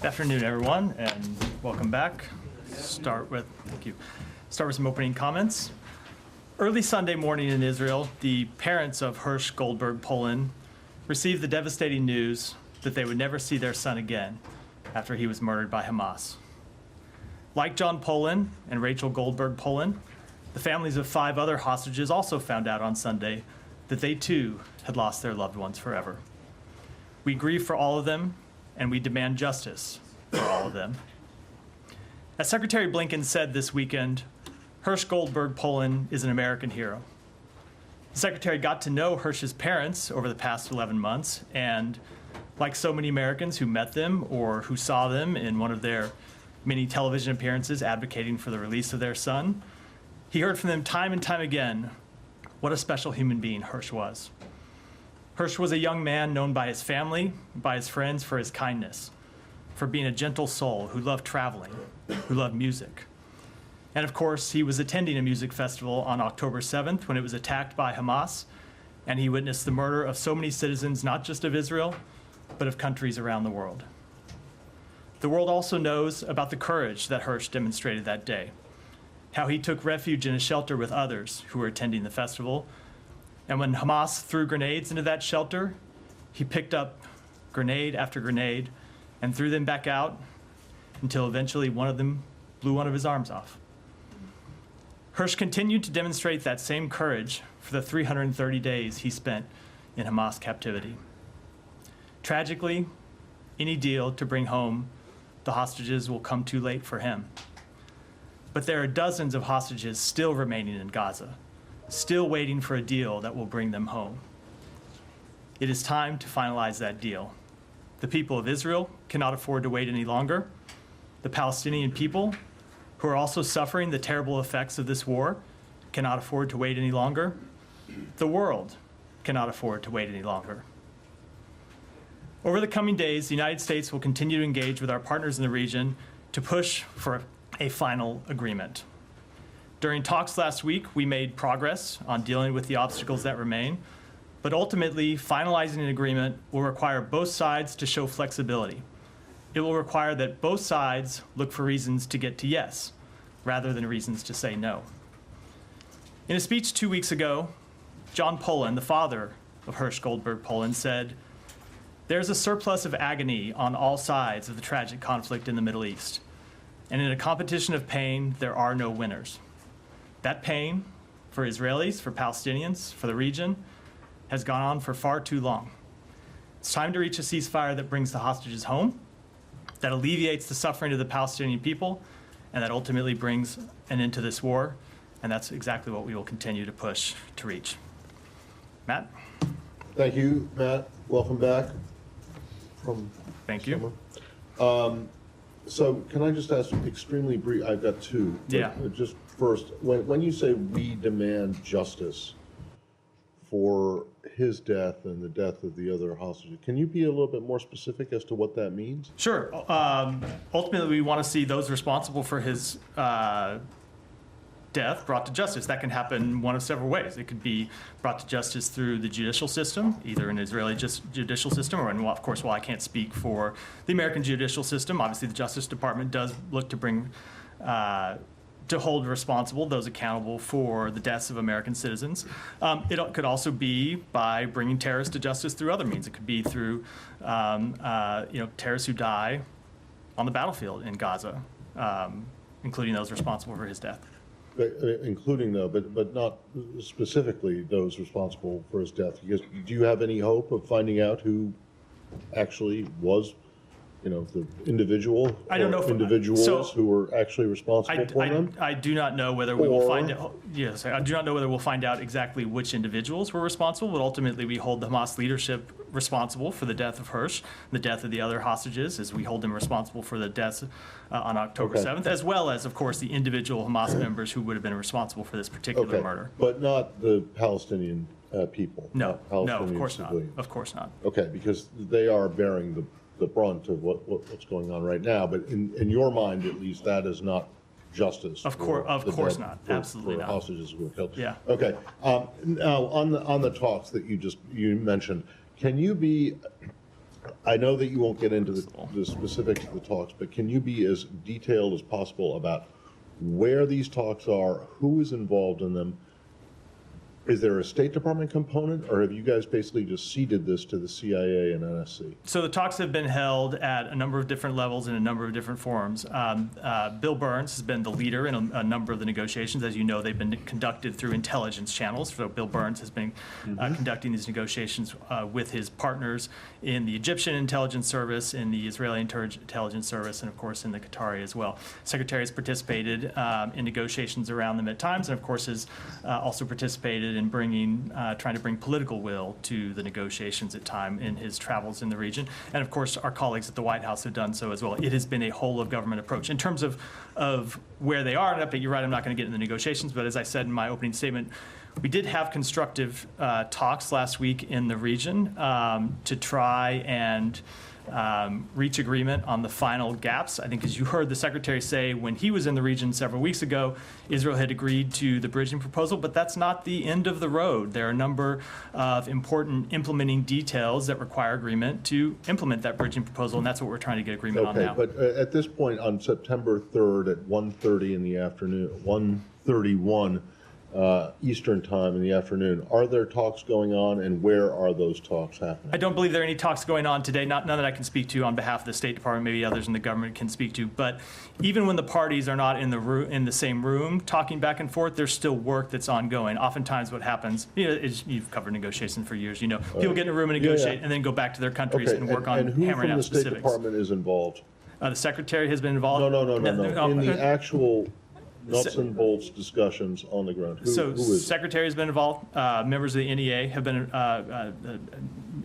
Good afternoon, everyone, and welcome back. Start with some opening comments. Early Sunday morning in Israel, the parents of Hirsch Goldberg Polin received the devastating news that they would never see their son again after he was murdered by Hamas. Like John Polin and Rachel Goldberg Polin, the families of 5 other hostages also found out on Sunday that they too had lost their loved ones forever. We grieve for all of them, and we demand justice for all of them. As Secretary Blinken said this weekend, Hirsch Goldberg Polin is an American hero. The Secretary got to know Hirsch's parents over the past 11 months, and like so many Americans who met them or who saw them in one of their many television appearances advocating for the release of their son, he heard from them time and time again what a special human being Hirsch was. Hirsch was a young man known by his family, by his friends for his kindness, for being a gentle soul who loved traveling, who loved music. And of course, he was attending a music festival on October 7th when it was attacked by Hamas, and he witnessed the murder of so many citizens, not just of Israel, but of countries around the world. The world also knows about the courage that Hirsch demonstrated that day, how he took refuge in a shelter with others who were attending the festival. And when Hamas threw grenades into that shelter, he picked up grenade after grenade and threw them back out until eventually one of them blew one of his arms off. Hirsch continued to demonstrate that same courage for the 330 days he spent in Hamas captivity. Tragically, any deal to bring home the hostages will come too late for him. But there are dozens of hostages still remaining in Gaza, still waiting for a deal that will bring them home. It is time to finalize that deal. The people of Israel cannot afford to wait any longer. The Palestinian people, who are also suffering the terrible effects of this war, cannot afford to wait any longer. The world cannot afford to wait any longer. Over the coming days, the United States will continue to engage with our partners in the region to push for a final agreement. During talks last week, we made progress on dealing with the obstacles that remain, but ultimately, finalizing an agreement will require both sides to show flexibility. It will require that both sides look for reasons to get to yes, rather than reasons to say no. In a speech 2 weeks ago, John Polin, the father of Hirsch Goldberg Polin, said, "There's a surplus of agony on all sides of the tragic conflict in the Middle East, and in a competition of pain, there are no winners. That pain, for Israelis, for Palestinians, for the region, has gone on for far too long. It's time to reach a ceasefire that brings the hostages home, that alleviates the suffering of the Palestinian people, and that ultimately brings an end to this war, and that's exactly what we will continue to push to reach." Matt? Thank you, Matt. Welcome back from Thank you. summer. So can I just ask extremely brief, I've got 2. Yeah. Just first, when you say we demand justice for his death and the death of the other hostages, can you be a little bit more specific as to what that means? Sure. Ultimately, we want to see those responsible for his death brought to justice. That can happen one of several ways. It could be brought to justice through the judicial system, either an Israeli judicial system, or, of course, while I can't speak for the American judicial system, obviously the Justice Department does look to bring to hold responsible those accountable for the deaths of American citizens. It could also be by bringing terrorists to justice through other means. It could be through terrorists who die on the battlefield in Gaza, including those responsible for his death. Including though, but not specifically those responsible for his death. Because do you have any hope of finding out who actually was, the individual? I don't know if individuals who were actually responsible for them. I do not know whether we will find out. Yes, I do not know whether we'll find out exactly which individuals were responsible. But ultimately, we hold the Hamas leadership responsible for the death of Hirsch, the death of the other hostages, as we hold them responsible for the deaths on October 7th, as well as, of course, the individual Hamas members who would have been responsible for this particular murder. But not the Palestinian people. No, Palestinian of course civilians. not. Of course not. Okay, because they are bearing the brunt of what's going on right now. But in your mind, at least, that is not justice. Of course not. Absolutely not. Hostages who were killed. Yeah. Okay. Now on the talks that you mentioned, can you be I know that you won't get into the specifics of the talks, but can you be as detailed as possible about where these talks are, who is involved in them? Is there a State Department component, or have you guys basically just ceded this to the CIA and NSC? So the talks have been held at a number of different levels in a number of different forums. Bill Burns has been the leader in a number of the negotiations. As you know, they've been conducted through intelligence channels. So Bill Burns has been conducting these negotiations with his partners in the Egyptian intelligence service, in the Israeli intelligence service, and of course in the Qatari as well. Secretary has participated in negotiations around them at times, and of course has also participated in trying to bring political will to the negotiations at time in his travels in the region. And of course, our colleagues at the White House have done so as well. It has been a whole of government approach. In terms of where they are, and update, you're right, I'm not going to get into the negotiations, but as I said in my opening statement, we did have constructive talks last week in the region to try and reach agreement on the final gaps. I think, as you heard the Secretary say when he was in the region several weeks ago, Israel had agreed to the bridging proposal, but that's not the end of the road. There are a number of important implementing details that require agreement to implement that bridging proposal, and that's what we're trying to get agreement on now. Okay, but at this point, on September 3rd at 1:30 in the afternoon, 1:31 Eastern time in the afternoon, are there talks going on, and where are those talks happening? I don't believe there are any talks going on today, none that I can speak to on behalf of the State Department, maybe others in the government can speak to, but even when the parties are not in the same room talking back and forth, there's still work that's ongoing. Oftentimes what happens, is you've covered negotiations for years, people get in a room and negotiate and then go back to their countries and work on hammering out specifics. And who from the State Department is involved? The Secretary has been involved. No. In the actual nuts and bolts discussions on the ground. Who is Secretary has been involved. Members of the NEA have been,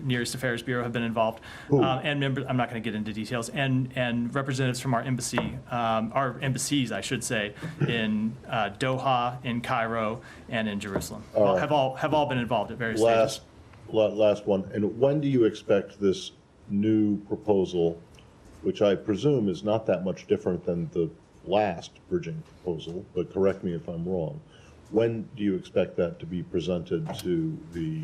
Nearest Affairs Bureau have been involved, and members. I'm not going to get into details. And representatives from our embassies, I should say, in Doha, in Cairo, and in Jerusalem, have all been involved at various stages. Last one. And when do you expect this new proposal, which I presume is not that much different than the last bridging proposal, but correct me if I'm wrong, when do you expect that to be presented to the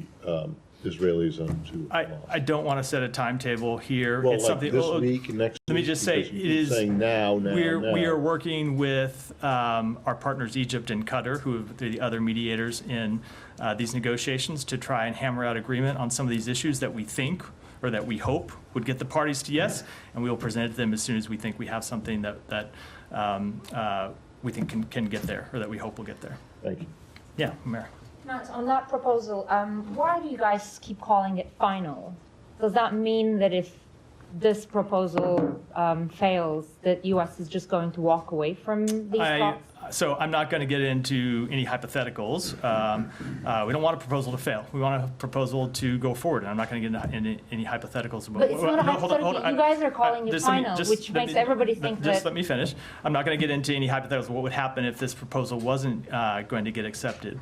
Israelis and to Hamas? I don't want to set a timetable here. Well, it's like something, this week, next let me week, just say, because you keep saying now. We are working with our partners Egypt and Qatar, who are the other mediators in these negotiations, to try and hammer out agreement on some of these issues that we think or that we hope would get the parties to yes, and we will present it to them as soon as we think we have something that we think can get there, or that we hope will get there. Thank you. Yeah, Mayor. Matt, on that proposal, why do you guys keep calling it final? Does that mean that if this proposal fails, that U.S. is just going to walk away from these talks? So I'm not going to get into any hypotheticals. We don't want a proposal to fail. We want a proposal to go forward. And I'm not going to get into any hypotheticals. But it's not a hypothetical. You guys are calling it final, which makes everybody think that... Just let me finish. I'm not going to get into any hypotheticals. What would happen if this proposal wasn't going to get accepted?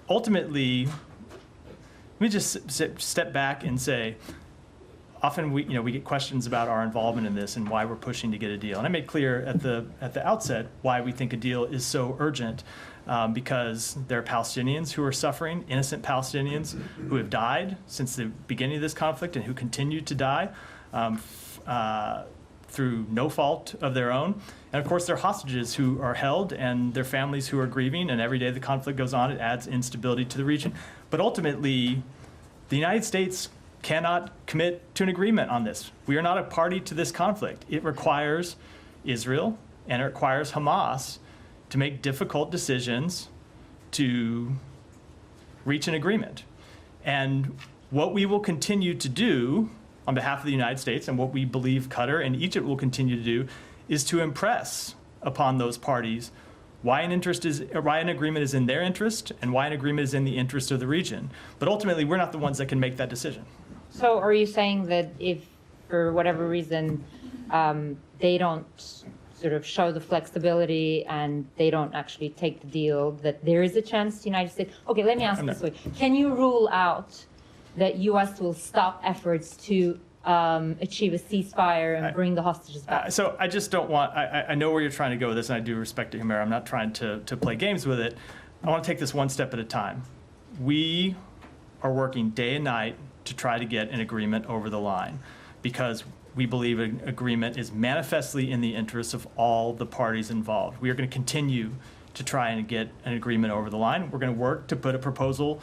Ultimately, let me just step back and say, often we get questions about our involvement in this and why we're pushing to get a deal. And I made clear at the outset why we think a deal is so urgent, because there are Palestinians who are suffering, innocent Palestinians who have died since the beginning of this conflict and who continue to die through no fault of their own. And of course, there are hostages who are held and their families who are grieving, and every day the conflict goes on, it adds instability to the region. But ultimately, the United States cannot commit to an agreement on this. We are not a party to this conflict. It requires Israel and it requires Hamas to make difficult decisions to reach an agreement. And what we will continue to do on behalf of the United States, and what we believe Qatar and Egypt will continue to do, is to impress upon those parties why an agreement is in their interest and why an agreement is in the interest of the region. But ultimately, we're not the ones that can make that decision. So are you saying that if, for whatever reason, they don't sort of show the flexibility and they don't actually take the deal, that there is a chance the United States... Okay, let me ask this way. Can you rule out that U.S. will stop efforts to achieve a ceasefire and bring the hostages back? So I just don't want... I know where you're trying to go with this, and I do respect it, Humera. I'm not trying to play games with it. I want to take this one step at a time. We are working day and night to try to get an agreement over the line, because we believe an agreement is manifestly in the interests of all the parties involved. We are going to continue to try and get an agreement over the line. We're going to work to put a proposal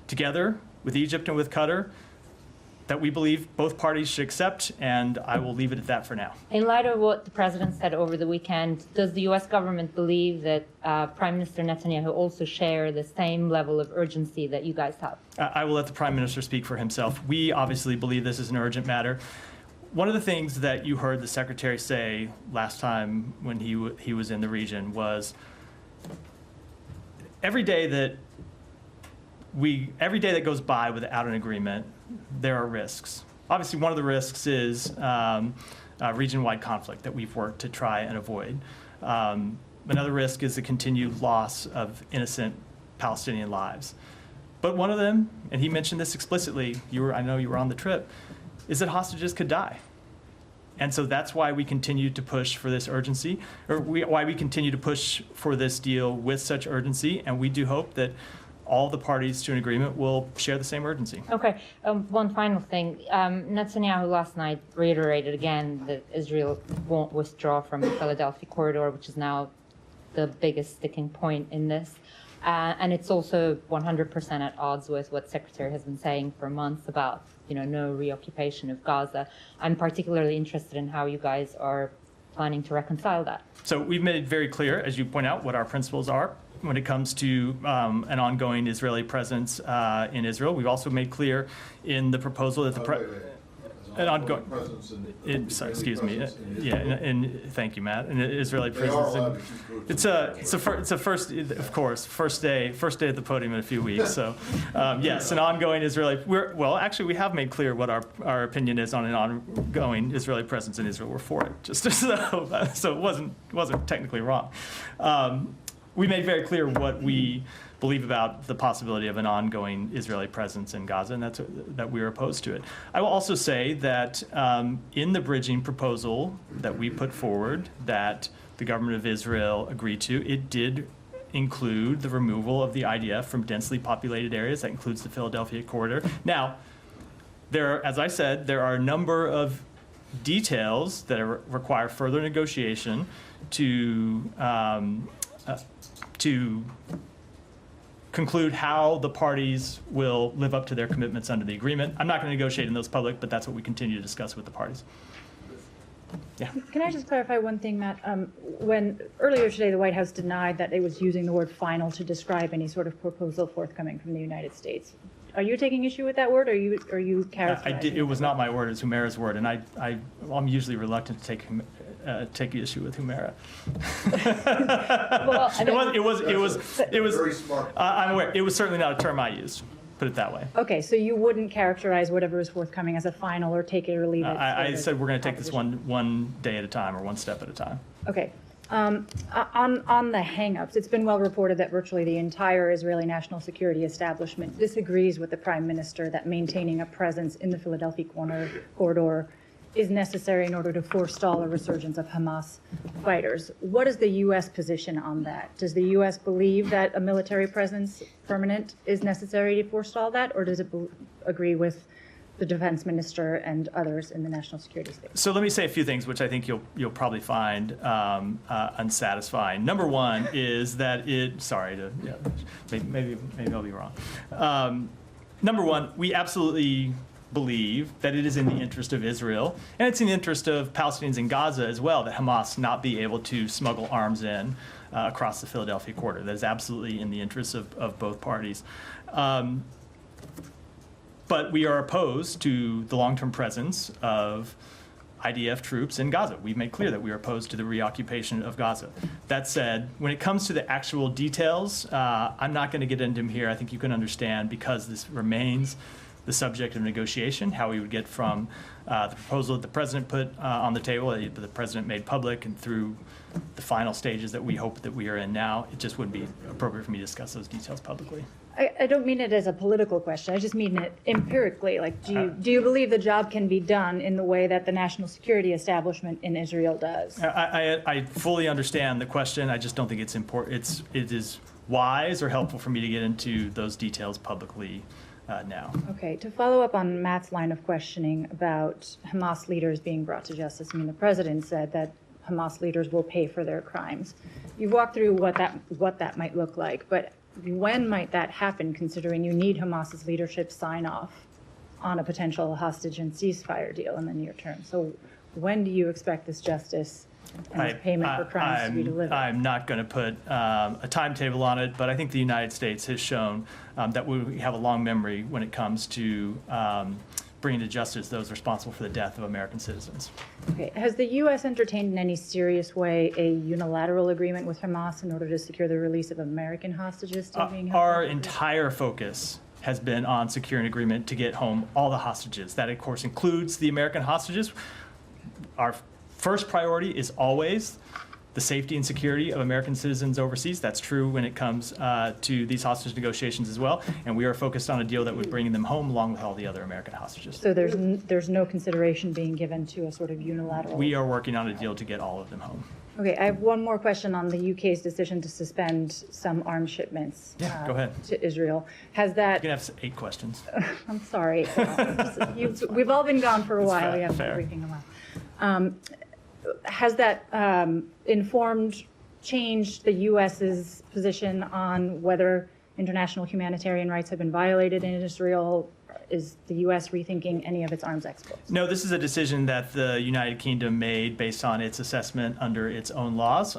together with Egypt and with Qatar that we believe both parties should accept, and I will leave it at that for now. In light of what the president said over the weekend, does the U.S. government believe that Prime Minister Netanyahu also share the same level of urgency that you guys have? I will let the Prime Minister speak for himself. We obviously believe this is an urgent matter. One of the things that you heard the Secretary say last time when he was in the region was every day that goes by without an agreement, there are risks. Obviously, one of the risks is region-wide conflict that we've worked to try and avoid. Another risk is the continued loss of innocent Palestinian lives. But one of them, and he mentioned this explicitly, I know you were on the trip, is that hostages could die. And so that's why we continue to push for this urgency, why we continue to push for this deal with such urgency, and we do hope that all the parties to an agreement will share the same urgency. Okay, one final thing. Netanyahu last night reiterated again that Israel won't withdraw from the Philadelphia corridor, which is now the biggest sticking point in this. And it's also 100% at odds with what Secretary has been saying for months about, no reoccupation of Gaza. I'm particularly interested in how you guys are planning to reconcile that. So we've made it very clear, as you point out, what our principles are when it comes to an ongoing Israeli presence in Israel. We've also made clear in the proposal that an ongoing presence excuse me. And thank you, Matt. An Israeli presence. It's a first, of course, first day at the podium in a few weeks. So yes, an ongoing Israeli. Actually, we have made clear what our opinion is on an ongoing Israeli presence in Israel. We're for it, just so it wasn't technically wrong. We made very clear what we believe about the possibility of an ongoing Israeli presence in Gaza, and that we are opposed to it. I will also say that in the bridging proposal that we put forward, that the government of Israel agreed to, it did include the removal of the IDF from densely populated areas. That includes the Philadelphia corridor. Now, as I said, there are a number of details that require further negotiation to conclude how the parties will live up to their commitments under the agreement. I'm not going to negotiate in those public, but that's what we continue to discuss with the parties. Yeah. Can I just clarify one thing, Matt? When earlier today the White House denied that it was using the word final to describe any sort of proposal forthcoming from the United States, are you taking issue with that word, or are you characterizing? It was not my word; it's Humera's word, and I'm usually reluctant to take issue with Humera. Well, it was very smart. I'm aware. It was certainly not a term I used. Put it that way. okay, so you wouldn't characterize whatever is forthcoming as a final, or take it or leave it? I said we're going to take this one day at a time, or one step at a time. Okay. On the hang-ups, it's been well reported that virtually the entire Israeli national security establishment disagrees with the Prime Minister that maintaining a presence in the Philadelphia corridor is necessary in order to forestall a resurgence of Hamas fighters. What is the U.S. position on that? Does the U.S. believe that a military presence, permanent, is necessary to forestall that, or does it agree with the defense minister and others in the national security state? So let me say a few things, which I think you'll probably find unsatisfying. Number one is that maybe I'll be wrong. Number one, we absolutely believe that it is in the interest of Israel, and it's in the interest of Palestinians in Gaza as well, that Hamas not be able to smuggle arms in across the Philadelphia corridor. That is absolutely in the interest of both parties. But we are opposed to the long-term presence of IDF troops in Gaza. We've made clear that we are opposed to the reoccupation of Gaza. That said, when it comes to the actual details, I'm not going to get into them here. I think you can understand, because this remains the subject of negotiation, how we would get from the proposal that the president put on the table, that the president made public, and through the final stages that we hope that we are in now. It just wouldn't be appropriate for me to discuss those details publicly. I don't mean it as a political question. I just mean it empirically. Like, do you believe the job can be done in the way that the national security establishment in Israel does? I fully understand the question. I just don't think it's important. It is wise or helpful for me to get into those details publicly now. Okay, to follow up on Matt's line of questioning about Hamas leaders being brought to justice, I mean, the president said that Hamas leaders will pay for their crimes. You've walked through what that might look like, but when might that happen, considering you need Hamas's leadership sign off on a potential hostage and ceasefire deal in the near term? So when do you expect this justice and this payment for crimes to be delivered? I'm not going to put a timetable on it, but I think the United States has shown that we have a long memory when it comes to bringing to justice those responsible for the death of American citizens. Okay. Has the U.S. entertained in any serious way a unilateral agreement with Hamas in order to secure the release of American hostages still being held? Our entire focus has been on securing an agreement to get home all the hostages. That, of course, includes the American hostages. Our first priority is always the safety and security of American citizens overseas. That's true when it comes to these hostage negotiations as well. And we are focused on a deal that would bring them home along with all the other American hostages. So there's no consideration being given to a sort of unilateral? We are working on a deal to get all of them home. Okay, I have one more question on the UK's decision to suspend some arms shipments Yeah, go ahead. to Israel. Has that, You can have 8 questions. I'm sorry, we've all been gone for a while, fair, we haven't fair. been briefing a lot. Has that changed the U.S.'s position on whether international humanitarian rights have been violated in Israel? Is the U.S. rethinking any of its arms exports? No, this is a decision that the United Kingdom made based on its assessment under its own laws.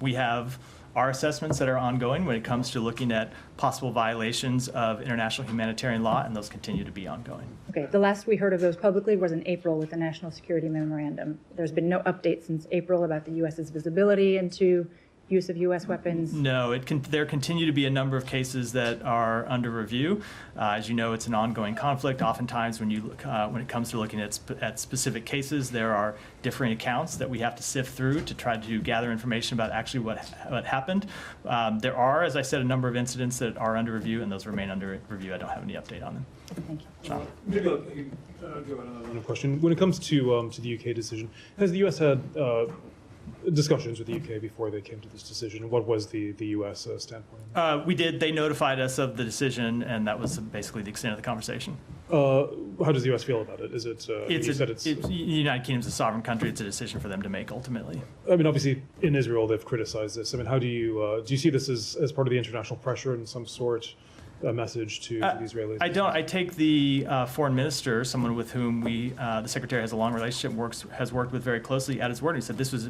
We have our assessments that are ongoing when it comes to looking at possible violations of international humanitarian law, and those continue to be ongoing. Okay, the last we heard of those publicly was in April with the National Security Memorandum. There's been no update since April about the U.S.'s visibility into use of U.S. weapons. No, there continue to be a number of cases that are under review. As you know, it's an ongoing conflict. Oftentimes, when it comes to looking at specific cases, there are differing accounts that we have to sift through to try to gather information about actually what happened. There are, as I said, a number of incidents that are under review, and those remain under review. I don't have any update on them. Thank you. John. Maybe I'll go on another line of question. When it comes to the UK decision, has the US had discussions with the UK before they came to this decision? What was the US standpoint? We did. They notified us of the decision, and that was basically the extent of the conversation. How does the US feel about it? Is it? The United Kingdom's a sovereign country. It's a decision for them to make ultimately. I mean, obviously, in Israel, they've criticized this. I mean, how do you see this as part of the international pressure in some sort? A message to the Israelis? I don't. I take the foreign minister, someone with whom the secretary has a long relationship, has worked with very closely, at his word. He said this was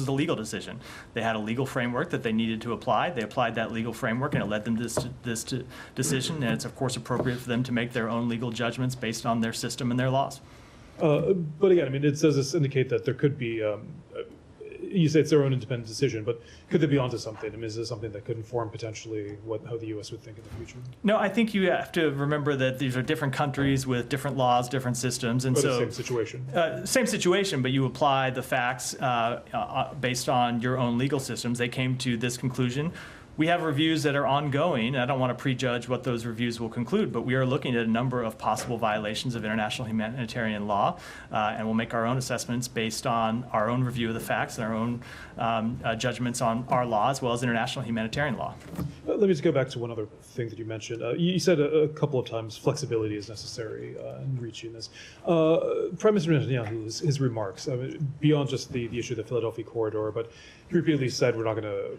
a legal decision. They had a legal framework that they needed to apply. They applied that legal framework, and it led them to this decision. And it's of course appropriate for them to make their own legal judgments based on their system and their laws. But again, I mean, does this indicate that there could be? You say it's their own independent decision, but could they be onto something? I mean, is this something that could inform potentially how the U.S. would think in the future? No, I think you have to remember that these are different countries with different laws, different systems, and But so the same situation. Same situation, but you apply the facts based on your own legal systems. They came to this conclusion. We have reviews that are ongoing, and I don't want to prejudge what those reviews will conclude, but we are looking at a number of possible violations of international humanitarian law, and we'll make our own assessments based on our own review of the facts and our own judgments on our law as well as international humanitarian law. Let me just go back to one other thing that you mentioned. You said a couple of times flexibility is necessary in reaching this. Prime Minister Netanyahu, his remarks, I mean, beyond just the issue of the Philadelphia corridor, but he repeatedly said we're not going to,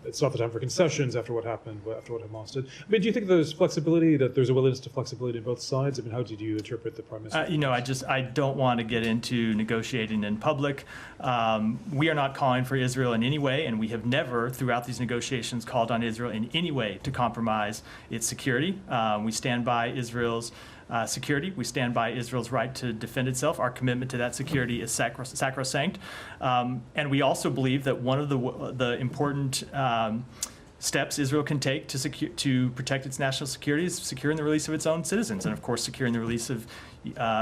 it's not the time for concessions after what happened, after what Hamas did. I mean, do you think there's flexibility, that there's a willingness to flexibility on both sides? I mean, how did you interpret the Prime Minister? I don't want to get into negotiating in public. We are not calling for Israel in any way, and we have never, throughout these negotiations, called on Israel in any way to compromise its security. We stand by Israel's security. We stand by Israel's right to defend itself. Our commitment to that security is sacrosanct. And we also believe that one of the important steps Israel can take to protect its national security is securing the release of its own citizens, and of course securing the release of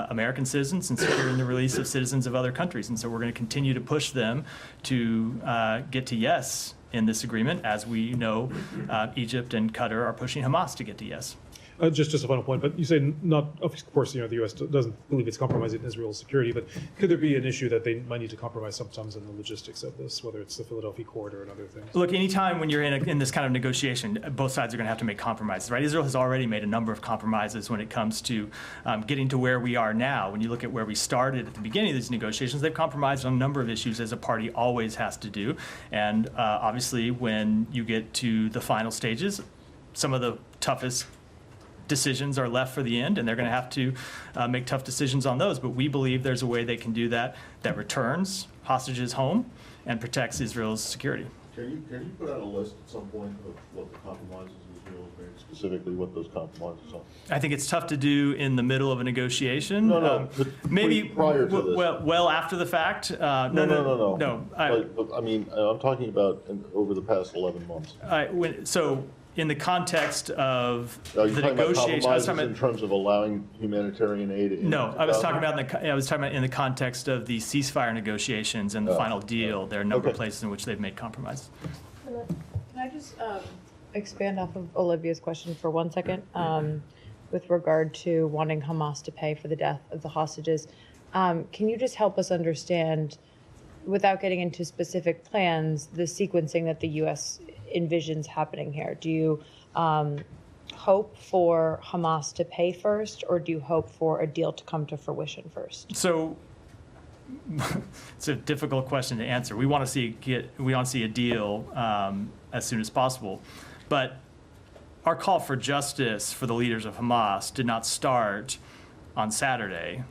American citizens and securing the release of citizens of other countries. And so we're going to continue to push them to get to yes in this agreement, as we know Egypt and Qatar are pushing Hamas to get to yes. Just a final point, but you say not, of course, the U.S. doesn't believe it's compromising Israel's security, but could there be an issue that they might need to compromise sometimes in the logistics of this, whether it's the Philadelphia corridor and other things? Look, anytime when you're in this kind of negotiation, both sides are going to have to make compromises, right? Israel has already made a number of compromises when it comes to getting to where we are now. When you look at where we started at the beginning of these negotiations, they've compromised on a number of issues, as a party always has to do. And obviously, when you get to the final stages, some of the toughest decisions are left for the end, and they're going to have to make tough decisions on those. But we believe there's a way they can do that returns hostages home and protects Israel's security. Can you put out a list at some point of what the compromises Israel has made, specifically what those compromises are? I think it's tough to do in the middle of a negotiation. But maybe prior to this. Well after the fact. No. I mean, I'm talking about over the past 11 months. So in the context of Are you the talking about negotiation, compromises in terms of allowing humanitarian aid? No, I was talking about in the context of the ceasefire negotiations and the final deal. There are a number of places in which they've made compromises. Can I just expand off of Olivia's question for 1 second with regard to wanting Hamas to pay for the death of the hostages? Can you just help us understand, without getting into specific plans, the sequencing that the U.S. envisions happening here? Do you hope for Hamas to pay first, or do you hope for a deal to come to fruition first? So it's a difficult question to answer. We want to see a deal as soon as possible, but our call for justice for the leaders of Hamas did not start on Saturday.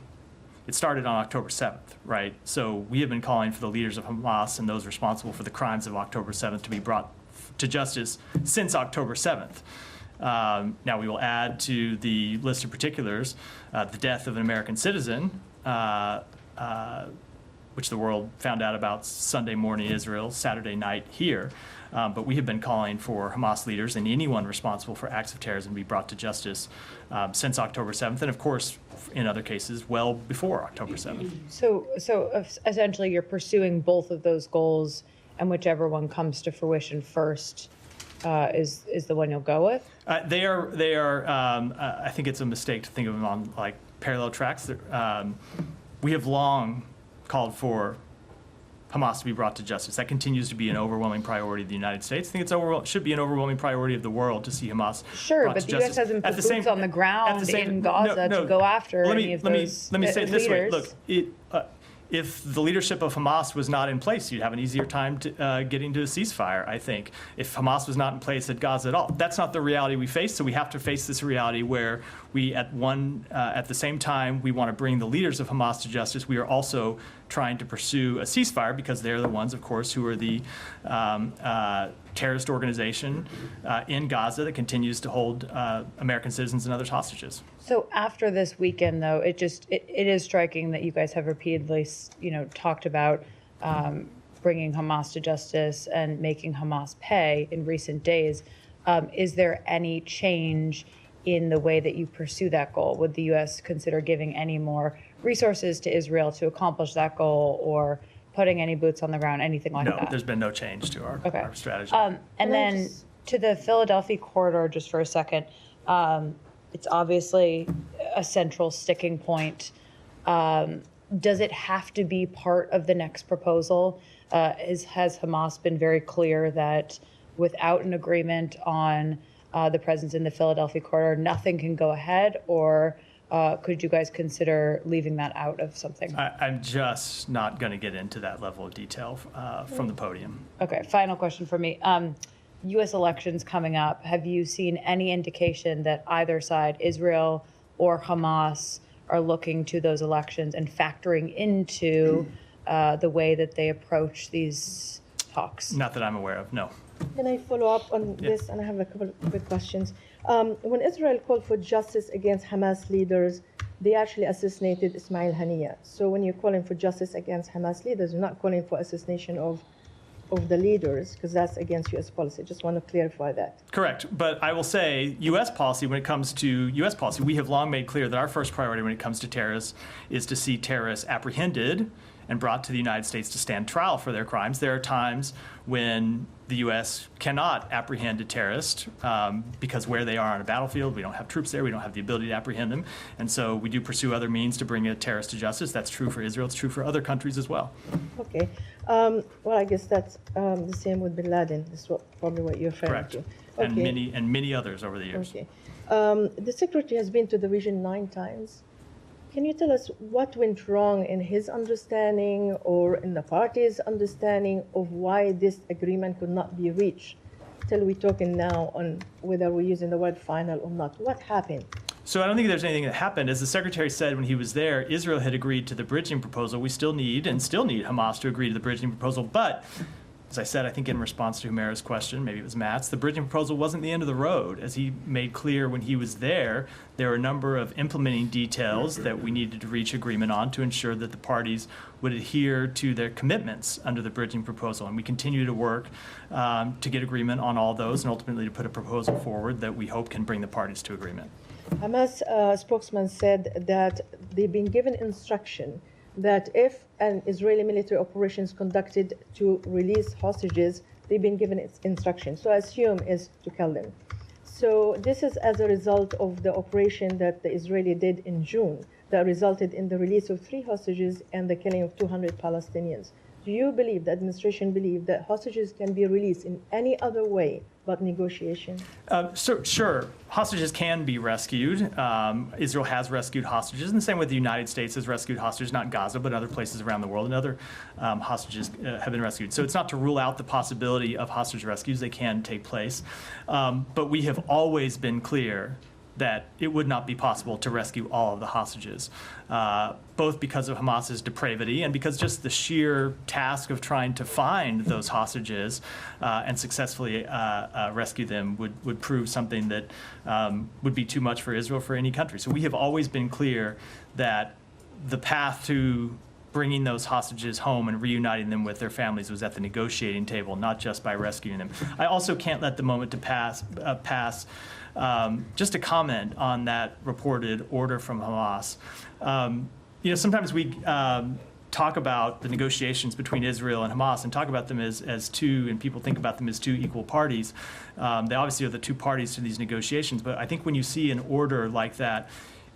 It started on October 7th, right? So we have been calling for the leaders of Hamas and those responsible for the crimes of October 7th to be brought to justice since October 7th. Now we will add to the list of particulars the death of an American citizen, which the world found out about Sunday morning in Israel, Saturday night here. But we have been calling for Hamas leaders and anyone responsible for acts of terrorism to be brought to justice since October 7th, and of course, in other cases, well before October 7th. So essentially, you're pursuing both of those goals, and whichever one comes to fruition first is the one you'll go with? They are. I think it's a mistake to think of them on like parallel tracks. We have long called for Hamas to be brought to justice. That continues to be an overwhelming priority of the United States. I think it should be an overwhelming priority of the world to see Hamas brought to justice. But the U.S. hasn't put boots on the ground in Gaza to go after any of those Let me say it this way. leaders. Look, if the leadership of Hamas was not in place, you'd have an easier time getting to a ceasefire, I think, if Hamas was not in place at Gaza at all. That's not the reality we face, so we have to face this reality where we, at the same time, we want to bring the leaders of Hamas to justice. We are also trying to pursue a ceasefire because they're the ones, of course, who are the terrorist organization in Gaza that continues to hold American citizens and others hostages. So after this weekend, though, it is striking that you guys have repeatedly, talked about bringing Hamas to justice and making Hamas pay in recent days. Is there any change in the way that you pursue that goal? Would the U.S. consider giving any more resources to Israel to accomplish that goal, or putting any boots on the ground, anything like that? No, there's been no change to our strategy. And then to the Philadelphia corridor, just for a second, it's obviously a central sticking point. Does it have to be part of the next proposal? Has Hamas been very clear that without an agreement on the presence in the Philadelphia corridor, nothing can go ahead, or could you guys consider leaving that out of something? I'm just not going to get into that level of detail from the podium. Okay, final question for me. U.S. elections coming up. Have you seen any indication that either side, Israel or Hamas, are looking to those elections and factoring into the way that they approach these talks? Not that I'm aware of, no. Can I follow up on this? And I have a couple of quick questions. When Israel called for justice against Hamas leaders, they actually assassinated Ismail Haniyeh. So when you're calling for justice against Hamas leaders, you're not calling for assassination of the leaders, because that's against U.S. policy. Just want to clarify that. Correct. But I will say U.S. policy, when it comes to U.S. policy, we have long made clear that our first priority when it comes to terrorists is to see terrorists apprehended and brought to the United States to stand trial for their crimes. There are times when the U.S. cannot apprehend a terrorist because where they are on a battlefield, we don't have troops there, we don't have the ability to apprehend them, and so we do pursue other means to bring a terrorist to justice. That's true for Israel, it's true for other countries as well. Okay. Well, I guess that's the same with Bin Laden. That's probably what you're referring Correct. to. And Okay. many others over the years. Okay. The secretary has been to the region 9 times. Can you tell us what went wrong in his understanding or in the party's understanding of why this agreement could not be reached? Till we're talking now on whether we're using the word final or not. What happened? So I don't think there's anything that happened. As the secretary said when he was there, Israel had agreed to the bridging proposal. We still need Hamas to agree to the bridging proposal. But as I said, I think in response to Humaira's question, maybe it was Matt's, the bridging proposal wasn't the end of the road. As he made clear when he was there were a number of implementing details that we needed to reach agreement on to ensure that the parties would adhere to their commitments under the bridging proposal. And we continue to work to get agreement on all those and ultimately to put a proposal forward that we hope can bring the parties to agreement. Hamas spokesman said that they've been given instruction that if an Israeli military operation is conducted to release hostages, they've been given instruction. So I assume is to kill them. So this is as a result of the operation that the Israeli did in June that resulted in the release of 3 hostages and the killing of 200 Palestinians. Do you believe, the administration believe, that hostages can be released in any other way but negotiation? Sure, hostages can be rescued. Israel has rescued hostages in the same way the United States has rescued hostages, not in Gaza, but other places around the world, and other hostages have been rescued. So it's not to rule out the possibility of hostage rescues. They can take place. But we have always been clear that it would not be possible to rescue all of the hostages, both because of Hamas's depravity and because just the sheer task of trying to find those hostages and successfully rescue them would prove something that would be too much for Israel, for any country. So we have always been clear that the path to bringing those hostages home and reuniting them with their families was at the negotiating table, not just by rescuing them. I also can't let the moment to pass just to comment on that reported order from Hamas. Sometimes we talk about the negotiations between Israel and Hamas and talk about them as two, and people think about them as 2 equal parties. They obviously are the 2 parties to these negotiations, but I think when you see an order like that,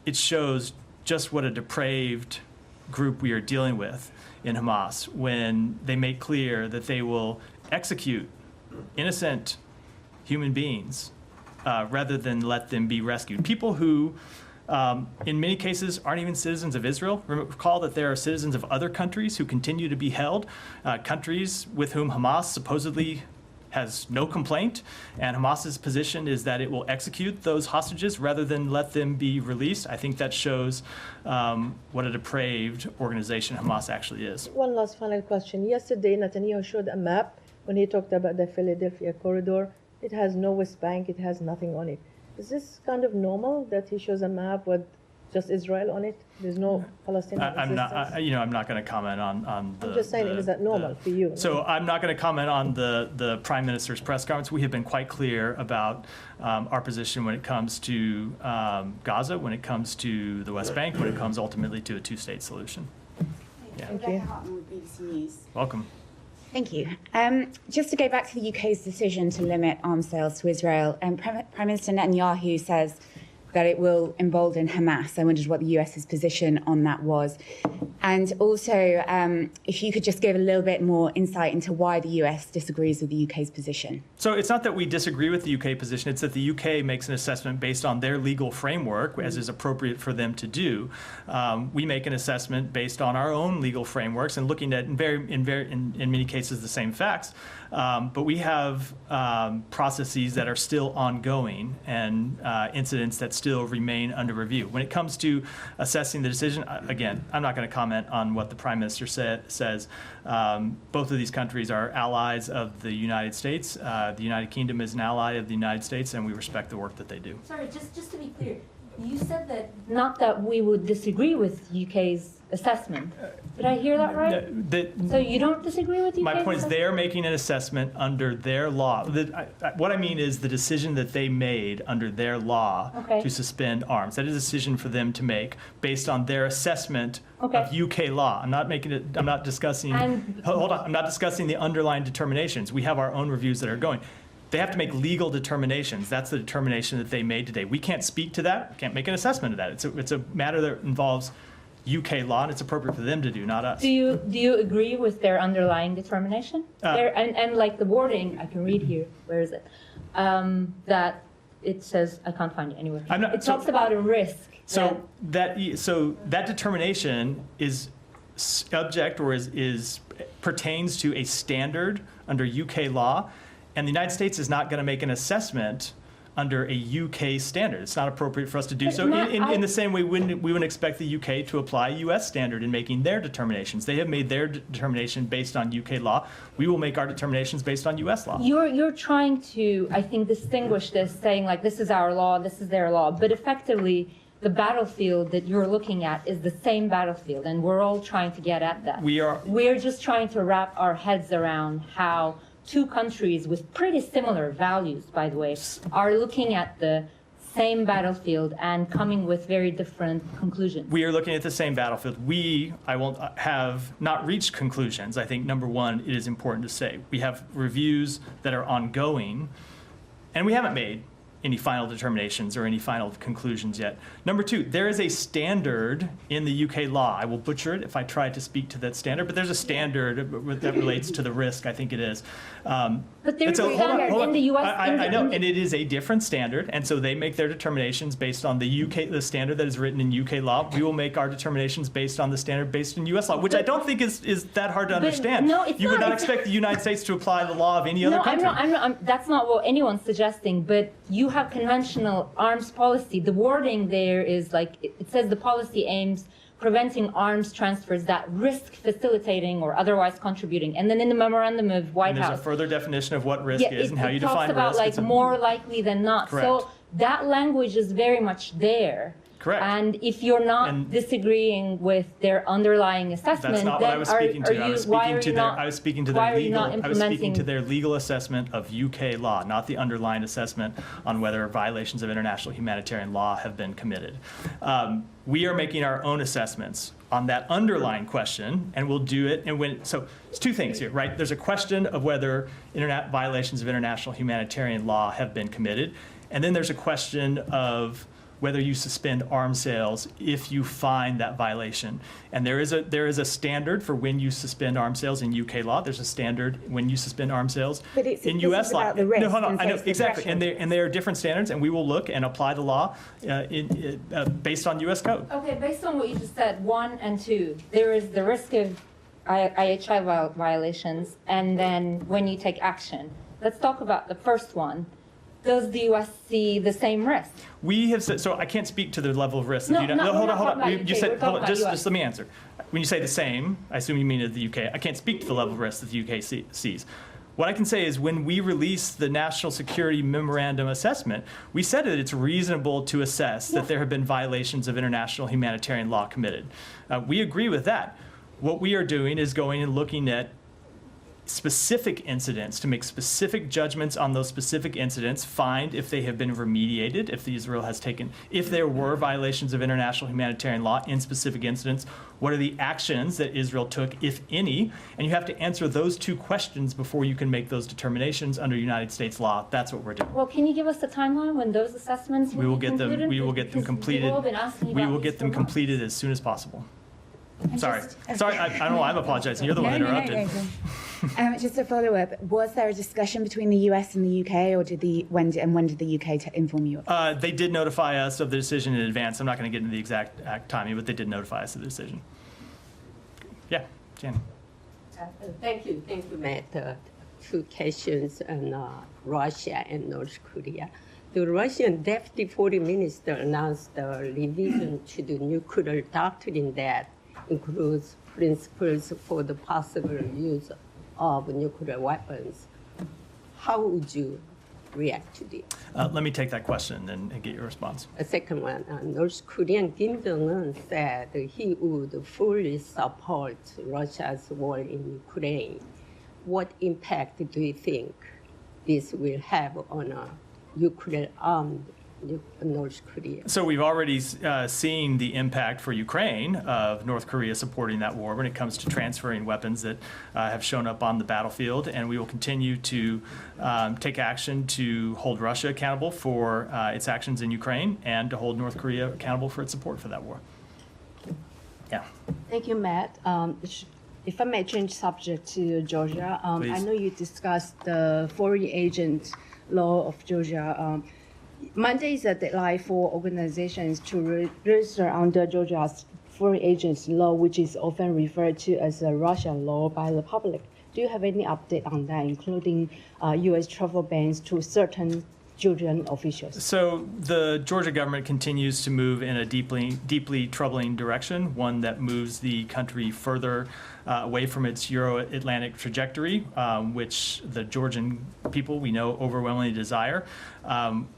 it shows just what a depraved group we are dealing with in Hamas when they make clear that they will execute innocent human beings rather than let them be rescued. People who, in many cases, aren't even citizens of Israel. Recall that there are citizens of other countries who continue to be held, countries with whom Hamas supposedly has no complaint, and Hamas's position is that it will execute those hostages rather than let them be released. I think that shows what a depraved organization Hamas actually is. One last final question. Yesterday, Netanyahu showed a map when he talked about the Philadelphia corridor. It has no West Bank, it has nothing on it. Is this kind of normal that he shows a map with just Israel on it? There's no Palestinian existence? I'm not going to comment on the... I'm just saying, is that normal for you? So I'm not going to comment on the Prime Minister's press conference. We have been quite clear about our position when it comes to Gaza, when it comes to the West Bank, when it comes ultimately to a 2-state solution. Yeah. Thank you. BBC News. Welcome. Thank you. Just to go back to the UK's decision to limit arms sales to Israel, Prime Minister Netanyahu says that it will embolden Hamas. I wondered what the US's position on that was. And also, if you could just give a little bit more insight into why the US disagrees with the UK's position. So it's not that we disagree with the UK position, it's that the UK makes an assessment based on their legal framework, as is appropriate for them to do. We make an assessment based on our own legal frameworks and looking at, in many cases, the same facts. But we have processes that are still ongoing and incidents that still remain under review. When it comes to assessing the decision, again, I'm not going to comment on what the Prime Minister says. Both of these countries are allies of the United States. The United Kingdom is an ally of the United States, and we respect the work that they do. Sorry, just to be clear, you said that not that we would disagree with UK's assessment. Did I hear that right? That So you don't disagree with UK's my point is assessment? they're making an assessment under their law. What I mean is the decision that they made under their law Okay. to suspend arms. That is a decision for them to make based on their assessment Okay. of UK law. I'm not discussing, And- hold on, I'm not discussing the underlying determinations. We have our own reviews that are going. They have to make legal determinations. That's the determination that they made today. We can't speak to that, can't make an assessment of that. It's a matter that involves UK law, and it's appropriate for them to do, not us. Do you agree with their underlying determination? And like the wording, I can read here, where is it? That it says, I can't find it anywhere. It talks about a risk. So that determination is subject or is pertains to a standard under UK law, and the United States is not going to make an assessment under a UK standard. It's not appropriate for us to do But so. Matt, In the same way, we wouldn't expect the UK to apply a US standard in making their determinations. They have made their determination based on UK law. We will make our determinations based on US law. You're trying to, I think, distinguish this, saying like, this is our law, this is their law, but effectively, the battlefield that you're looking at is the same battlefield, and we're all trying to get at that. We're just trying to wrap our heads around how two countries with pretty similar values, by the way, are looking at the same battlefield and coming with very different conclusions. We are looking at the same battlefield. Have not reached conclusions. I think, number one, it is important to say. We have reviews that are ongoing, and we haven't made any final determinations or any final conclusions yet. Number two, there is a standard in the UK law. I will butcher it if I try to speak to that standard, but there's a standard that relates to the risk, I think it is. But there's a standard in the US. I know, and it is a different standard, and so they make their determinations based on the standard that is written in UK law. We will make our determinations based on the standard based in US law, which I don't think is that hard to understand. No, it's you would not. not expect the United States to apply the law of any other country. That's not what anyone's suggesting, but you have conventional arms policy. The wording there is like, it says the policy aims preventing arms transfers that risk facilitating or otherwise contributing. And then in the memorandum of White And there's House. a further definition of what risk is and how you define risk. It talks about like more likely than not. Correct. So that language is very much there. Correct. And if you're not disagreeing with their underlying assessment, That's not what I was speaking to. I was speaking to their legal assessment of UK law, not the underlying assessment on whether violations of international humanitarian law have been committed. We are making our own assessments on that underlying question, and we'll do it. So it's two things here, right? There's a question of whether violations of international humanitarian law have been committed, and then there's a question of whether you suspend arms sales if you find that violation. And there is a standard for when you suspend arms sales in UK law. There's a standard when you suspend arms sales But it's in US law. about the risk No, hold on. I know, and exactly. threshold. And they are different standards, and we will look and apply the law based on US code. Okay, based on what you just said, 1 and 2, there is the risk of IHI violations, and then when you take action. Let's talk about the first one. Does the U.S. see the same risk? We have said, so I can't speak to the level of risk. No, that no, we're hold not on, hold talking on. about You UK, said, we're hold talking on, about just let me answer. When you say the same, I assume you mean the UK. I can't speak to the level of risk that the UK sees. What I can say is when we released the National Security Memorandum Assessment, we said that it's reasonable to assess that there have been violations of international humanitarian law committed. We agree with that. What we are doing is going and looking at specific incidents to make specific judgments on those specific incidents, find if they have been remediated, if there were violations of international humanitarian law in specific incidents, what are the actions that Israel took, if any, and you have to answer those two questions before you can make those determinations under United States law. That's what we're doing. Well, can you give us the timeline when those assessments will be concluded? We will get them Because completed. we've all been asking We about will these get them for months. completed as soon as possible. Sorry, just- sorry. I don't know. I'm apologizing. You're the one that interrupted. Just a follow up. Was there a discussion between the US and the UK, or when did the UK inform you? They did notify us of the decision in advance. I'm not going to get into the exact timing, but they did notify us of the decision. Yeah, Jan. Thank you, Matt. Two questions on Russia and North Korea. The Russian Deputy Foreign Minister announced a revision to the nuclear doctrine that includes principles for the possible use of nuclear weapons. How would you react to this? Let me take that question and get your response. A second one, North Korean Kim Jong-un said he would fully support Russia's war in Ukraine. What impact do you think this will have on Ukraine armed North Korea? So we've already seen the impact for Ukraine of North Korea supporting that war when it comes to transferring weapons that have shown up on the battlefield, and we will continue to take action to hold Russia accountable for its actions in Ukraine and to hold North Korea accountable for its support for that war. Yeah. Thank you, Matt. If I may change subject to Georgia, I Please. know you discussed the foreign agent law of Georgia. Monday is the deadline for organizations to register under Georgia's foreign agents law, which is often referred to as a Russian law by the public. Do you have any update on that, including U.S. travel bans to certain Georgian officials? So the Georgia government continues to move in a deeply troubling direction, one that moves the country further away from its Euro-Atlantic trajectory, which the Georgian people we know overwhelmingly desire.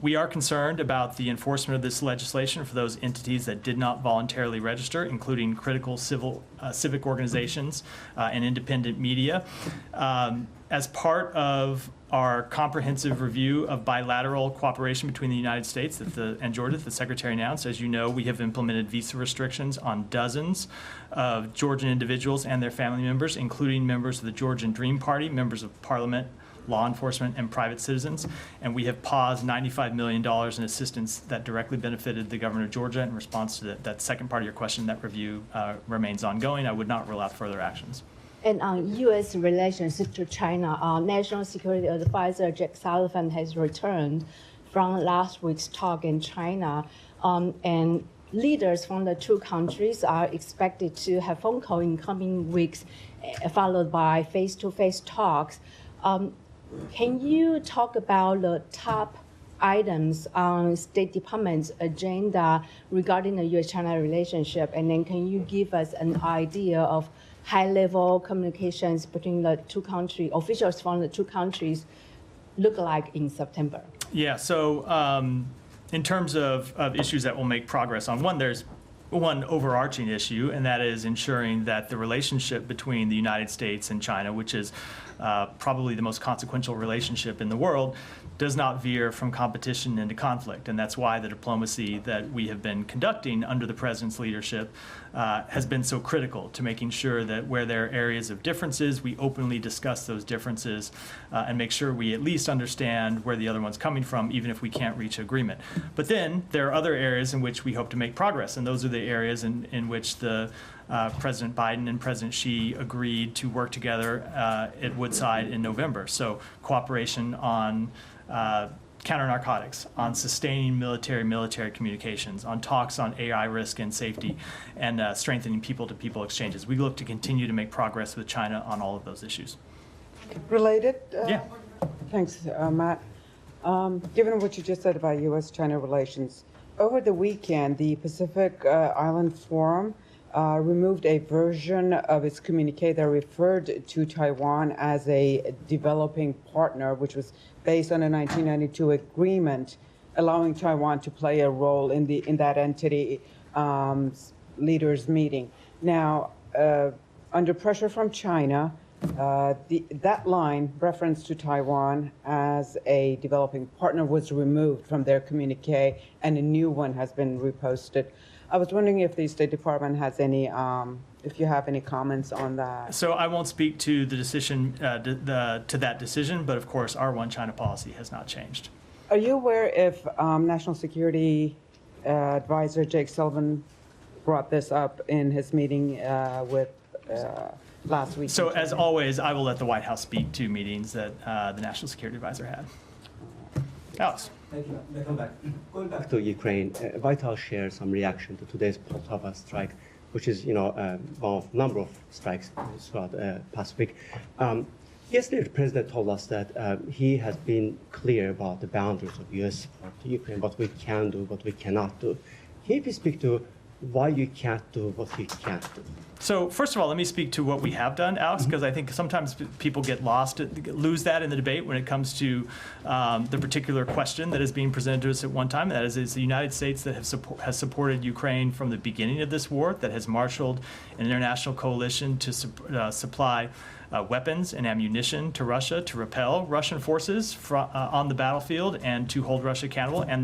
We are concerned about the enforcement of this legislation for those entities that did not voluntarily register, including critical civic organizations and independent media. As part of our comprehensive review of bilateral cooperation between the United States and Georgia that the Secretary announced, as you know, we have implemented visa restrictions on dozens of Georgian individuals and their family members, including members of the Georgian Dream Party, members of parliament, law enforcement, and private citizens. And we have paused $95 million in assistance that directly benefited the government of Georgia. In response to that second part of your question, that review remains ongoing. I would not rule out further actions. And on U.S. relations to China, National Security Advisor Jake Sullivan has returned from last week's talk in China, and leaders from the two countries are expected to have phone call in coming weeks, followed by face-to-face talks. Can you talk about the top items on State Department's agenda regarding the U.S.-China relationship, and then can you give us an idea of high-level communications between the two countries, officials from the two countries, look like in September? Yeah, so in terms of issues that will make progress on, there's one overarching issue, and that is ensuring that the relationship between the United States and China, which is probably the most consequential relationship in the world, does not veer from competition into conflict. And that's why the diplomacy that we have been conducting under the President's leadership has been so critical to making sure that where there are areas of differences, we openly discuss those differences and make sure we at least understand where the other one's coming from, even if we can't reach agreement. But then there are other areas in which we hope to make progress, and those are the areas in which the President Biden and President Xi agreed to work together at Woodside in November. So cooperation on counter-narcotics, on sustaining military communications, on talks on AI risk and safety, and strengthening people-to-people exchanges. We look to continue to make progress with China on all of those issues. Related? Yeah. Thanks, Matt. Given what you just said about U.S.-China relations, over the weekend, the Pacific Island Forum removed a version of its communique that referred to Taiwan as a developing partner, which was based on a 1992 agreement allowing Taiwan to play a role in that entity leaders meeting. Now, under pressure from China, that line, reference to Taiwan as a developing partner, was removed from their communique, and a new one has been reposted. I was wondering if the State Department has any, if you have any comments on that. So I won't speak to the decision, to that decision, but of course, our One China policy has not changed. Are you aware if National Security Advisor Jake Sullivan brought this up in his meeting with last week? So as always, I will let the White House speak to meetings that the National Security Advisor had. Alex. Thank you. Going back to Ukraine, White House shared some reaction to today's Poltava strike, which is, one of a number of strikes throughout the past week. Yesterday, the president told us that he has been clear about the boundaries of U.S. support to Ukraine, what we can do, what we cannot do. Can you please speak to why you can't do what you can't do? So first of all, let me speak to what we have done, Alex, because I think sometimes people get lost, lose that in the debate when it comes to the particular question that is being presented to us at one time. That is the United States that has supported Ukraine from the beginning of this war, that has marshaled an international coalition to supply weapons and ammunition to Russia to repel Russian forces on the battlefield and to hold Russia accountable, and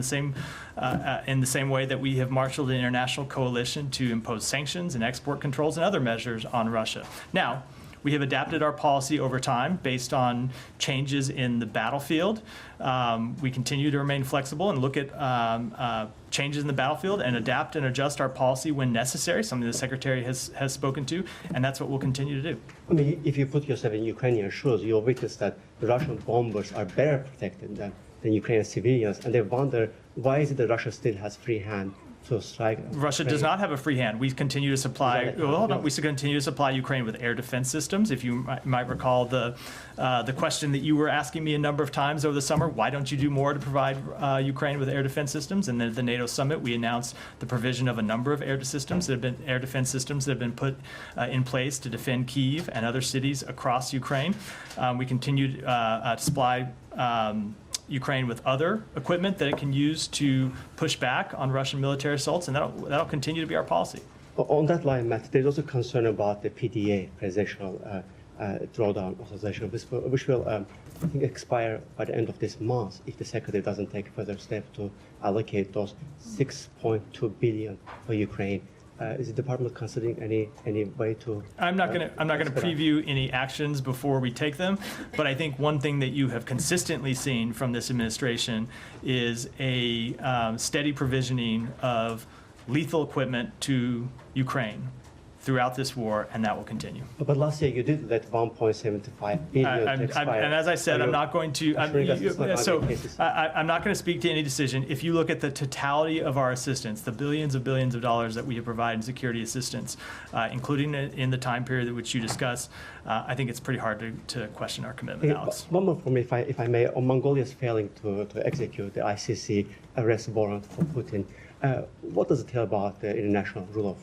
in the same way that we have marshaled an international coalition to impose sanctions and export controls and other measures on Russia. Now, we have adapted our policy over time based on changes in the battlefield. We continue to remain flexible and look at changes in the battlefield and adapt and adjust our policy when necessary, something the Secretary has spoken to, and that's what we'll continue to do. I mean, if you put yourself in Ukrainian shoes, you'll witness that the Russian bombers are better protected than Ukrainian civilians, and they wonder why is it that Russia still has free hand to strike. Russia does not have a free hand. We continue to supply. Well, hold on. We continue to supply Ukraine with air defense systems. If you might recall the question that you were asking me a number of times over the summer, why don't you do more to provide Ukraine with air defense systems? And then at the NATO summit, we announced the provision of a number of air defense systems that have been put in place to defend Kyiv and other cities across Ukraine. We continue to supply Ukraine with other equipment that it can use to push back on Russian military assaults, and that'll continue to be our policy. On that line, Matt, there's also concern about the PDA, presidential drawdown authorization, which will I think expire by the end of this month if the Secretary doesn't take further steps to allocate those $6.2 billion for Ukraine. Is the department considering any way to? I'm not going to preview any actions before we take them, but I think one thing that you have consistently seen from this administration is a steady provisioning of lethal equipment to Ukraine throughout this war, and that will continue. But last year you did that 1.75 billion. And as I said, I'm not going to. I'm not going to speak to any decision. If you look at the totality of our assistance, the billions of dollars that we have provided in security assistance, including in the time period which you discussed, I think it's pretty hard to question our commitment, Alex. One more for me, if I may. On Mongolia's failing to execute the ICC arrest warrant for Putin, what does it tell about the international rule of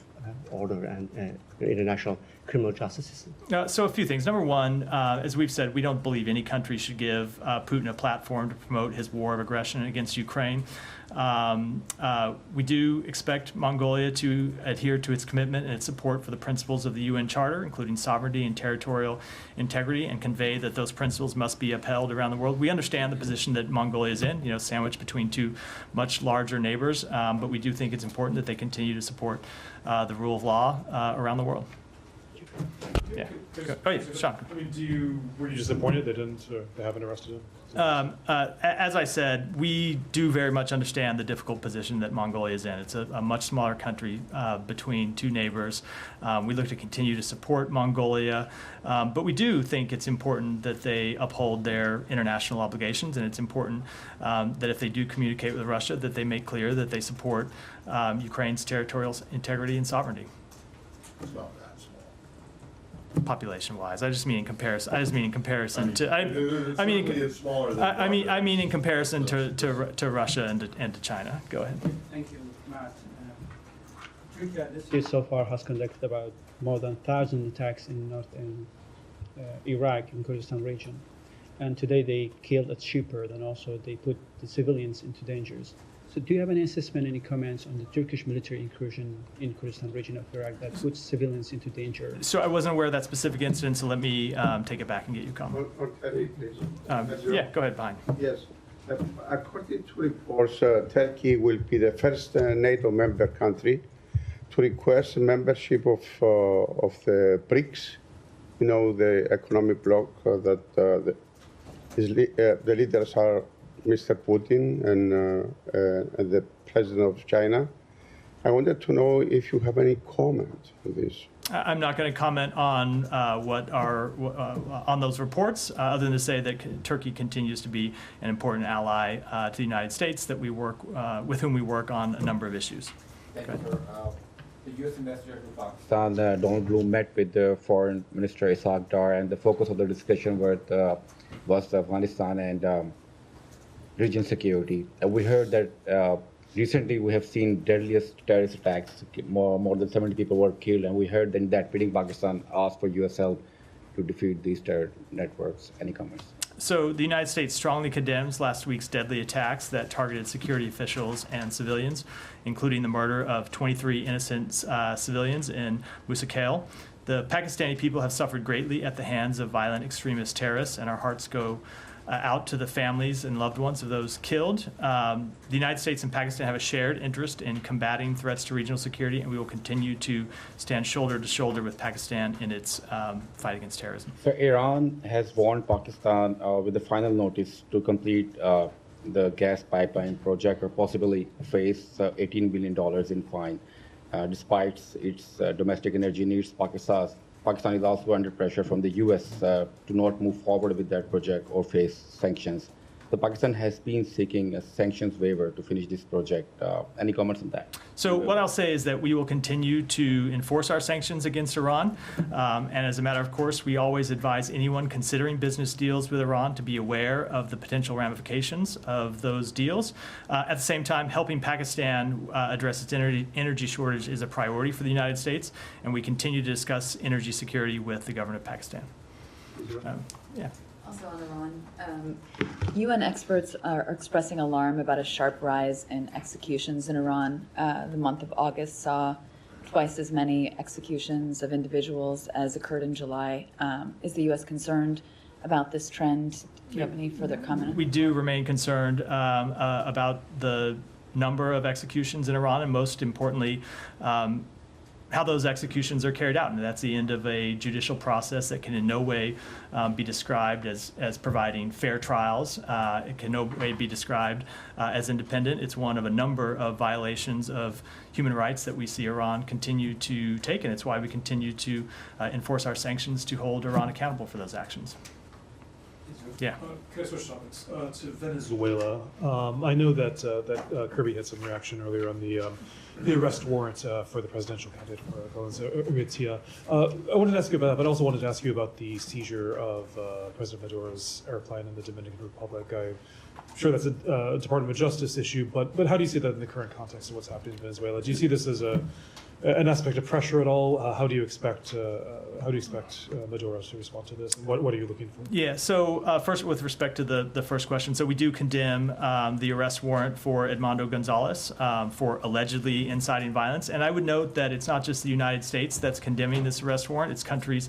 order and international criminal justice system? So a few things. Number one, as we've said, we don't believe any country should give Putin a platform to promote his war of aggression against Ukraine. We do expect Mongolia to adhere to its commitment and its support for the principles of the UN Charter, including sovereignty and territorial integrity, and convey that those principles must be upheld around the world. We understand the position that Mongolia is in, sandwiched between two much larger neighbors, but we do think it's important that they continue to support the rule of law around the world. Yeah. Oh, yeah, Sean. I mean, were you disappointed they haven't arrested him? As I said, we do very much understand the difficult position that Mongolia is in. It's a much smaller country between two neighbors. We look to continue to support Mongolia, but we do think it's important that they uphold their international obligations, and it's important that if they do communicate with Russia, that they make clear that they support Ukraine's territorial integrity and sovereignty. It's not that small. Population-wise, I just mean in comparison. I mean in comparison it's smaller than I mean in comparison to Russia and to China. Go ahead. Thank you, Matt. Turkey this year so far has conducted about more than 1,000 attacks in Iraq and Kurdistan region, and today they killed a trooper, and also they put the civilians into dangers. So do you have any assessment, any comments on the Turkish military incursion in Kurdistan region of Iraq that puts civilians into danger? So I wasn't aware of that specific incident, so let me take it back and get your comment. Yeah, go ahead, behind. Yes. According to reports, Turkey will be the first NATO member country to request membership of the BRICS, the economic bloc that the leaders are Mr. Putin and the president of China. I wanted to know if you have any comment on this. I'm not going to comment on on those reports, other than to say that Turkey continues to be an important ally to the United States that we work with whom we work on a number of issues. Thank you, sir. The U.S. ambassador to Pakistan, Donald Blum, met with the Foreign Minister Ishaq Dar, and the focus of the discussion was Afghanistan and region security. We heard that Recently, we have seen deadliest terrorist attacks. More than 70 people were killed, and we heard then that beating Pakistan asked for U.S. help to defeat these terror networks. Any comments? So the United States strongly condemns last week's deadly attacks that targeted security officials and civilians, including the murder of 23 innocent civilians in Musa Kale. The Pakistani people have suffered greatly at the hands of violent extremist terrorists, and our hearts go out to the families and loved ones of those killed. The United States and Pakistan have a shared interest in combating threats to regional security, and we will continue to stand shoulder to shoulder with Pakistan in its fight against terrorism. So Iran has warned Pakistan with the final notice to complete the gas pipeline project or possibly face $18 billion in fine. Despite its domestic energy needs, Pakistan is also under pressure from the U.S. To not move forward with that project or face sanctions. So Pakistan has been seeking a sanctions waiver to finish this project. Any comments on that? So what I'll say is that we will continue to enforce our sanctions against Iran. And as a matter of course, we always advise anyone considering business deals with Iran to be aware of the potential ramifications of those deals. At the same time, helping Pakistan address its energy shortage is a priority for the United States, and we continue to discuss energy security with the government of Pakistan. Yeah. Also on Iran, UN experts are expressing alarm about a sharp rise in executions in Iran. The month of August saw twice as many executions of individuals as occurred in July. Is the U.S. concerned about this trend? Do you have any further comment? We do remain concerned about the number of executions in Iran, and most importantly, how those executions are carried out. And that's the end of a judicial process that can in no way be described as providing fair trials. It can no way be described as independent. It's one of a number of violations of human rights that we see Iran continue to take, and it's why we continue to enforce our sanctions to hold Iran accountable for those actions. Yeah. Can I switch topics to Venezuela? I know that Kirby had some reaction earlier on the arrest warrant for the presidential candidate for Urrutia. I wanted to ask you about that, but I also wanted to ask you about the seizure of President Maduro's airplane in the Dominican Republic. I'm sure that's a Department of Justice issue, but how do you see that in the current context of what's happening in Venezuela? Do you see this as an aspect of pressure at all? How do you expect Maduro to respond to this, and what are you looking for? Yeah. So first, with respect to the first question, so we do condemn the arrest warrant for Edmundo Gonzalez for allegedly inciting violence, and I would note that it's not just the United States that's condemning this arrest warrant; it's countries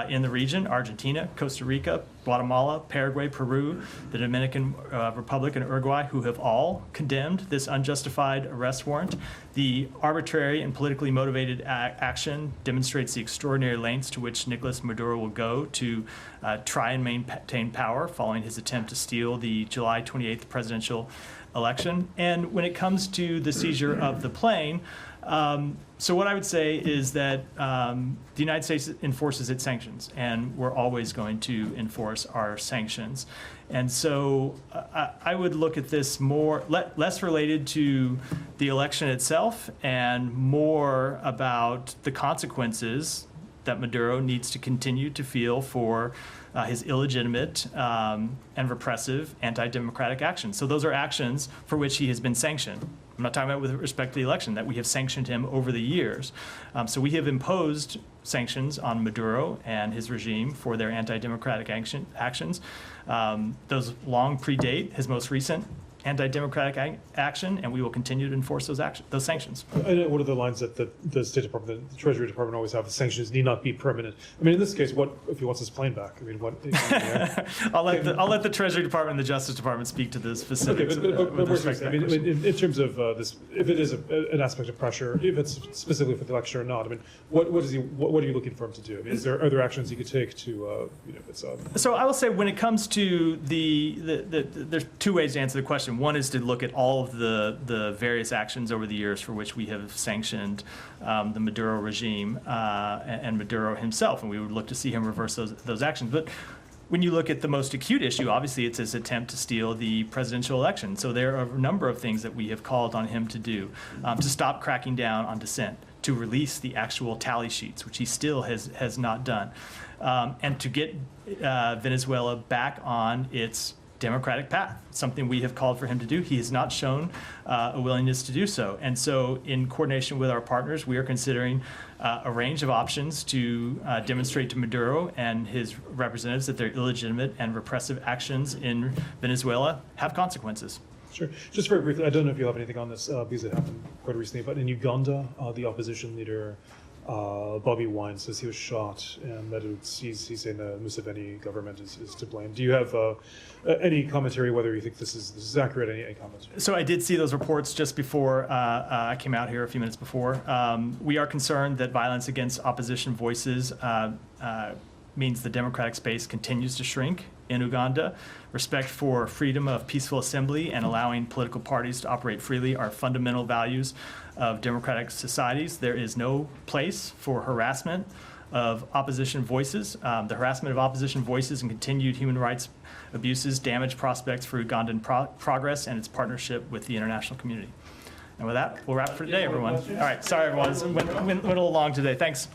in the region: Argentina, Costa Rica, Guatemala, Paraguay, Peru, the Dominican Republic, and Uruguay, who have all condemned this unjustified arrest warrant. The arbitrary and politically motivated action demonstrates the extraordinary lengths to which Nicolas Maduro will go to try and maintain power following his attempt to steal the July 28th presidential election. And when it comes to the seizure of the plane, so what I would say is that the United States enforces its sanctions, and we're always going to enforce our sanctions. And so I would look at this less related to the election itself and more about the consequences that Maduro needs to continue to feel for his illegitimate and repressive anti-democratic actions. So those are actions for which he has been sanctioned. I'm not talking about with respect to the election, that we have sanctioned him over the years. So we have imposed sanctions on Maduro and his regime for their anti-democratic actions. Those long predate his most recent anti-democratic action, and we will continue to enforce those sanctions. I know one of the lines that the State Department, the Treasury Department always have: the sanctions need not be permanent. I mean, in this case, what if he wants his plane back? I mean, what? I'll let the Treasury Department and the Justice Department speak to the specifics. Okay, but with respect to that question. in terms of this, if it is an aspect of pressure, if it's specifically for the election or not, I mean, what are you looking for him to do? I mean, are there actions he could take to, if it's? So I will say, when it comes to there's two ways to answer the question. One is to look at all of the various actions over the years for which we have sanctioned the Maduro regime and Maduro himself, and we would look to see him reverse those actions. But when you look at the most acute issue, obviously it's his attempt to steal the presidential election. So there are a number of things that we have called on him to do: to stop cracking down on dissent, to release the actual tally sheets, which he still has not done, and to get Venezuela back on its democratic path, something we have called for him to do. He has not shown a willingness to do so. And so in coordination with our partners, we are considering a range of options to demonstrate to Maduro and his representatives that their illegitimate and repressive actions in Venezuela have consequences. Sure. Just very briefly, I don't know if you have anything on this because it happened quite recently, but in Uganda, the opposition leader, Bobby Wine, says he was shot and that he's saying the Museveni government is to blame. Do you have any commentary whether you think this is accurate? Any comments? So I did see those reports just before I came out here a few minutes before. We are concerned that violence against opposition voices means the democratic space continues to shrink in Uganda. Respect for freedom of peaceful assembly and allowing political parties to operate freely are fundamental values of democratic societies. There is no place for harassment of opposition voices. The harassment of opposition voices and continued human rights abuses damage prospects for Ugandan progress and its partnership with the international community. And with that, we'll wrap for today, everyone. All right, sorry, everyone. Went a little long today. Thanks.